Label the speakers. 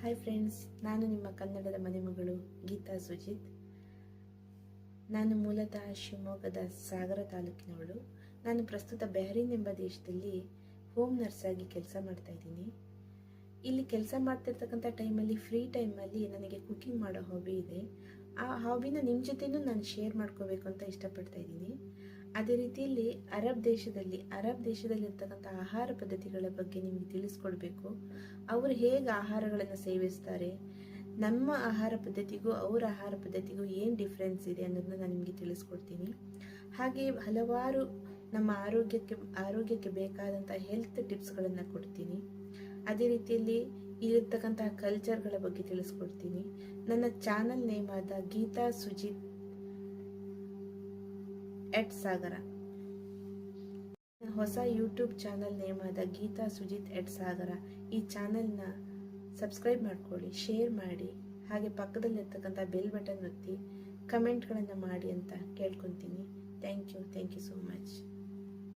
Speaker 1: Hi friends, ನಾನು ನಿಮ್ಮ ಕನ್ನಡದ ಮನೆಮಗಳು ಗೀತಾ ಸುಜಿತ್. ನಾನು ಮೂಲತಃ ಶಿವಮೊಗ್ಗದ ಸಾಗರ ತಾಲೂಕಿನವಳು. ನಾನು ಪ್ರಸ್ತುತ ಬಹ್ರೇನ್ ಎಂಬ ದೇಶದಲ್ಲಿ ಹೋಮ್ ನರ್ಸ್ ಆಗಿ ಕೆಲಸ ಮಾಡ್ತಾ ಇದ್ದೀನಿ. ಇಲ್ಲಿ ಕೆಲಸ ಮಾಡ್ತಿರ್ತಕ್ಕಂಥ ಟೈಮಲ್ಲಿ ಫ್ರೀ ಟೈಮಲ್ಲಿ ನನಗೆ ಕುಕಿಂಗ್ ಮಾಡೋ ಹಾಬಿ ಇದೆ. ಆ ಹಾಬಿನ ನಿಮ್ಮ ಜೊತೆನೂ ನಾನು ಶೇರ್ ಮಾಡ್ಕೋಬೇಕು ಅಂತ ಇಷ್ಟಪಡ್ತಾ ಇದ್ದೀನಿ. ಅದೇ ರೀತಿಯಲ್ಲಿ ಅರಬ್ ದೇಶದಲ್ಲಿರ್ತಕ್ಕಂಥ ಆಹಾರ ಪದ್ಧತಿಗಳ ಬಗ್ಗೆ ನಿಮಗೆ ತಿಳಿಸ್ಕೊಡ್ಬೇಕು. ಅವರು ಹೇಗೆ ಆಹಾರಗಳನ್ನು ಸೇವಿಸ್ತಾರೆ, ನಮ್ಮ ಆಹಾರ ಪದ್ಧತಿಗೂ ಅವರ ಆಹಾರ ಪದ್ಧತಿಗೂ ಏನು ಡಿಫ್ರೆನ್ಸ್ ಇದೆ ಅನ್ನೋದನ್ನ ನಾನು ನಿಮಗೆ ತಿಳಿಸ್ಕೊಡ್ತೀನಿ. ಹಾಗೆ ಹಲವಾರು ನಮ್ಮ ಆರೋಗ್ಯಕ್ಕೆ ಬೇಕಾದಂಥ ಹೆಲ್ತ್ ಟಿಪ್ಸ್ಗಳನ್ನು ಕೊಡ್ತೀನಿ. ಅದೇ ರೀತಿಯಲ್ಲಿ ಇರತಕ್ಕಂತಹ ಕಲ್ಚರ್ಗಳ ಬಗ್ಗೆ ತಿಳಿಸ್ಕೊಡ್ತೀನಿ. ನನ್ನ ಚಾನಲ್ ನೇಮ್ ಆದ ಗೀತಾ ಸುಜಿತ್ ಎಟ್ ಸಾಗರ, ಹೊಸ ಯೂಟ್ಯೂಬ್ ಚಾನಲ್ ನೇಮ್ ಆದ ಗೀತಾ ಸುಜಿತ್ ಎಟ್ ಸಾಗರ. ಈ ಚಾನಲ್ನ ಸಬ್ಸ್ಕ್ರೈಬ್ ಮಾಡ್ಕೊಳ್ಳಿ, ಶೇರ್ ಮಾಡಿ, ಹಾಗೆ ಪಕ್ಕದಲ್ಲಿರ್ತಕ್ಕಂಥ ಬೆಲ್ ಬಟನ್ ಒತ್ತಿ ಕಮೆಂಟ್ಗಳನ್ನು ಮಾಡಿ ಅಂತ ಕೇಳ್ಕೊತೀನಿ. Thank you so much.